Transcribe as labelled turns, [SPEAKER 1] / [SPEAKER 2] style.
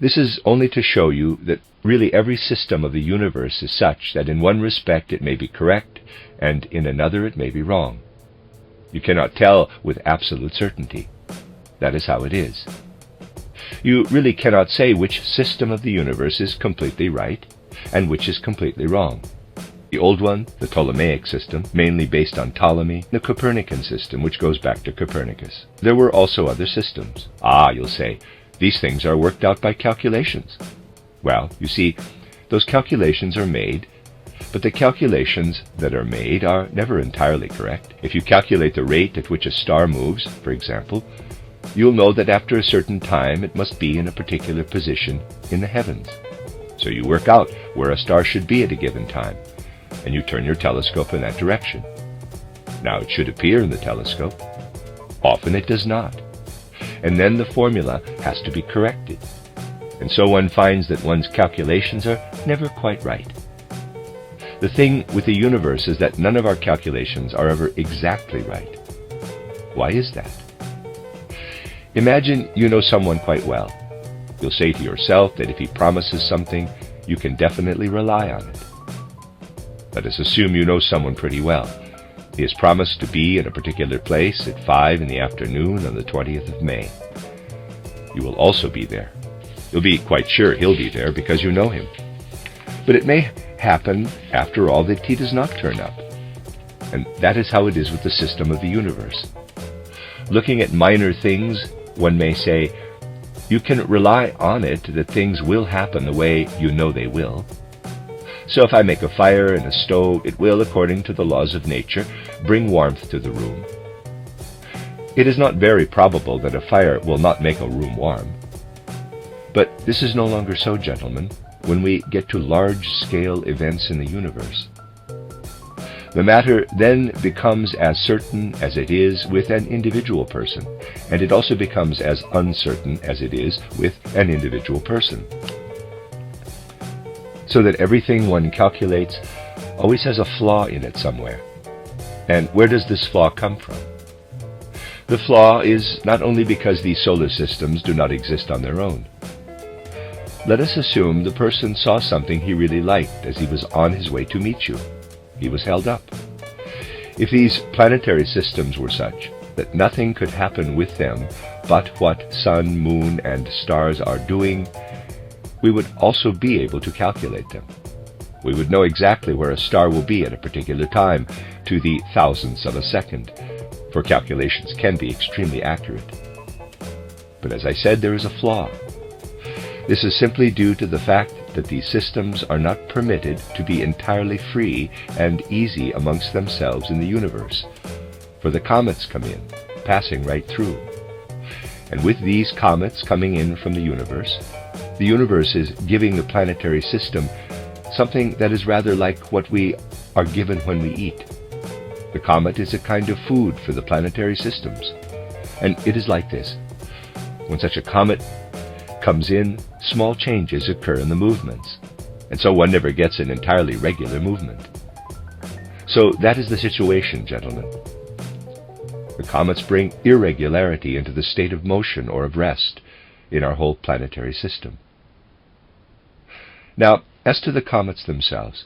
[SPEAKER 1] This is only to show you that really every system of the universe is such that in one respect it may be correct, and in another it may be wrong. You cannot tell with absolute certainty. That is how it is. You really cannot say which system of the universe is completely right and which is completely wrong. The old one, the Ptolemaic system, mainly based on Ptolemy, the Copernican system, which goes back to Copernicus. There were also other systems. You'll say, these things are worked out by calculations. Well, you see, those calculations are made, but the calculations that are made are never entirely correct. If you calculate the rate at which a star moves, for example, you'll know that after a certain time it must be in a particular position in the heavens. So you work out where a star should be at a given time, and you turn your telescope in that direction. Now it should appear in the telescope. Often it does not. And then the formula has to be corrected. And so one finds that one's calculations are never quite right. The thing with the universe is that none of our calculations are ever exactly right. Why is that? Imagine you know someone quite well. You'll say to yourself that if he promises something, you can definitely rely on it. Let us assume you know someone pretty well. He has promised to be in a particular place at 5 in the afternoon on the 20th of May. You will also be there. You'll be quite sure he'll be there because you know him. But it may happen, after all, that he does not turn up. And that is how it is with the system of the universe. Looking at minor things, one may say, you can rely on it that things will happen the way you know they will. So if I make a fire in a stove, it will, according to the laws of nature, bring warmth to the room. It is not very probable that a fire will not make a room warm. But this is no longer so, gentlemen, when we get to large-scale events in the universe. The matter then becomes as certain as it is with an individual person, and it also becomes as uncertain as it is with an individual person. So that everything one calculates always has a flaw in it somewhere. And where does this flaw come from? The flaw is not only because these solar systems do not exist on their own. Let us assume the person saw something he really liked as he was on his way to meet you. He was held up. If these planetary systems were such that nothing could happen with them but what sun, moon, and stars are doing, we would also be able to calculate them. We would know exactly where a star will be at a particular time, to the thousandths of a second, for calculations can be extremely accurate. But as I said, there is a flaw. This is simply due to the fact that these systems are not permitted to be entirely free and easy amongst themselves in the universe, for the comets come in, passing right through. And with these comets coming in from the universe is giving the planetary system something that is rather like what we are given when we eat. The comet is a kind of food for the planetary systems. And it is like this. When such a comet comes in, small changes occur in the movements, and so one never gets an entirely regular movement. So that is the situation, gentlemen. The comets bring irregularity into the state of motion or of rest in our whole planetary system. Now, as to the comets themselves,